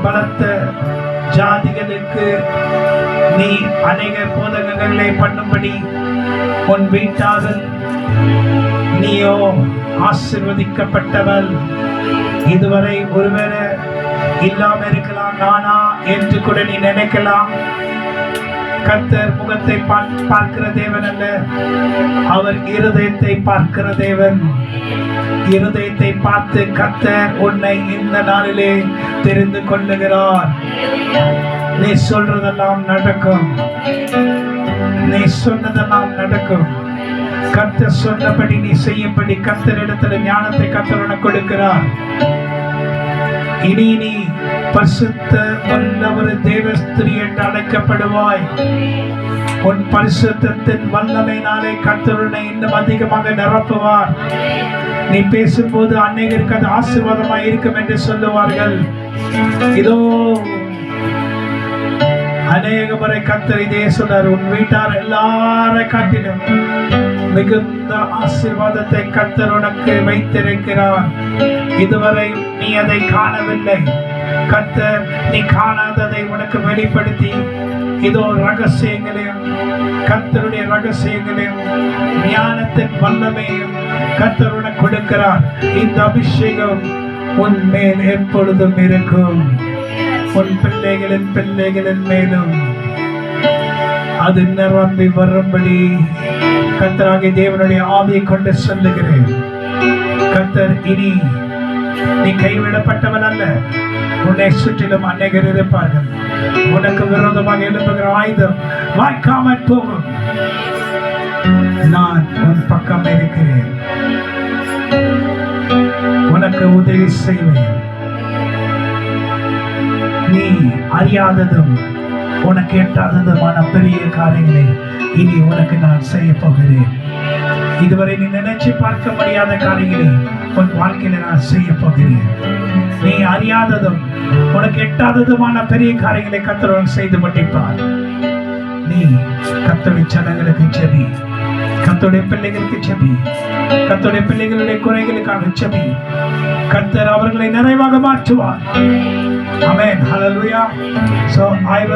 பலத்த ஜாதிகளுக்கு நீ அநேக போதகங்களை பண்ணும்படி உன் வீட்டார்கள் நீயோ ஆசீர்வதிக்கப்பட்டவள். இதுவரை ஒருவேளை இல்லாம இருக்கலாம் நானா என்று கூட நீ நினைக்கலாம். கர்த்தர் முகத்தை பார்க்கிற தேவன் அல்ல, அவர் இருதயத்தை பார்க்கிற தேவன். இருதயத்தை பார்த்து கர்த்தர் உன்னை இந்த நாளிலே தெரிந்து கொள்ளுகிறார். நீ சொல்றதெல்லாம் நடக்கும், நீ சொன்னதெல்லாம் நடக்கும். கர்த்தர் சொன்னபடி நீ செய்யும்படி கர்த்தரிடத்துல ஞானத்தை கர்த்தர் உனக்கு கொடுக்கிறார். இனி நீ பரிசுத்த உள்ள ஒரு தேவஸ்திரீ என்று அழைக்கப்படுவாய். உன் பரிசுத்தத்தின் வல்லமையினாலே கர்த்தருனை இன்னும் அதிகமாக நிரப்புவார். நீ பேசும்போது அநேகருக்கு அது ஆசீர்வாதமாக இருக்கும் என்று சொல்லுவார்கள். இதோ அநேக முறை கர்த்தர் இதே சொன்னார், உன் வீட்டார் எல்லாரை காட்டிலும் மிகுந்த ஆசீர்வாதத்தை கர்த்தர் உனக்கு வைத்திருக்கிறார். இதுவரை நீ அதை காணவில்லை. கர்த்தர் நீ காணாததை உனக்கு வெளிப்படுத்தி இதோ ரகசியங்களையும் கர்த்தருடைய ரகசியங்களையும் ஞானத்தின் வல்லமையும் கர்த்தர் உனக்கு கொடுக்கிறார். இந்த அபிஷேகம் உன் மேல் எப்பொழுதும் இருக்கும். உன் பிள்ளைகளின் மேலும் அது நிரம்பி வரும்படி கர்த்தராகிய தேவனுடைய ஆவியை கொண்டு சொல்லுகிறேன். கர்த்தர் இனி நீ கைவிடப்பட்டவன் அல்ல. உன்னை சுற்றிலும் அநேகர் இருப்பார்கள். உனக்கு விரோதமாக எழுப்புகிற ஆயுதம் வாய்க்காமல் போகும். நான் உன் பக்கம் இருக்கிறேன், உனக்கு உதவி செய்வேன். நீ அறியாததும் உனக்கு எட்டாததுமான பெரிய காரியங்களை இனி உனக்கு நான் செய்ய போகிறேன். இதுவரை நீ நினைச்சு பார்க்க முடியாத காரியங்களை உன் வாழ்க்கையில நான் செய்ய போகிறேன். நீ அறியாததும் உனக்கு எட்டாததுமான பெரிய காரியங்களை கர்த்தர் செய்து முடிப்பார். நீ கர்த்தருடைய ஜனங்களுக்கு செபி, கர்த்தருடைய பிள்ளைகளுக்கு செபி, கர்த்தருடைய பிள்ளைகளுடைய குறைகளுக்காக செபி. கர்த்தர் அவர்களை நிறைவாக மாற்றுவார். ஆமென். ஹல்லேலூயா. So I will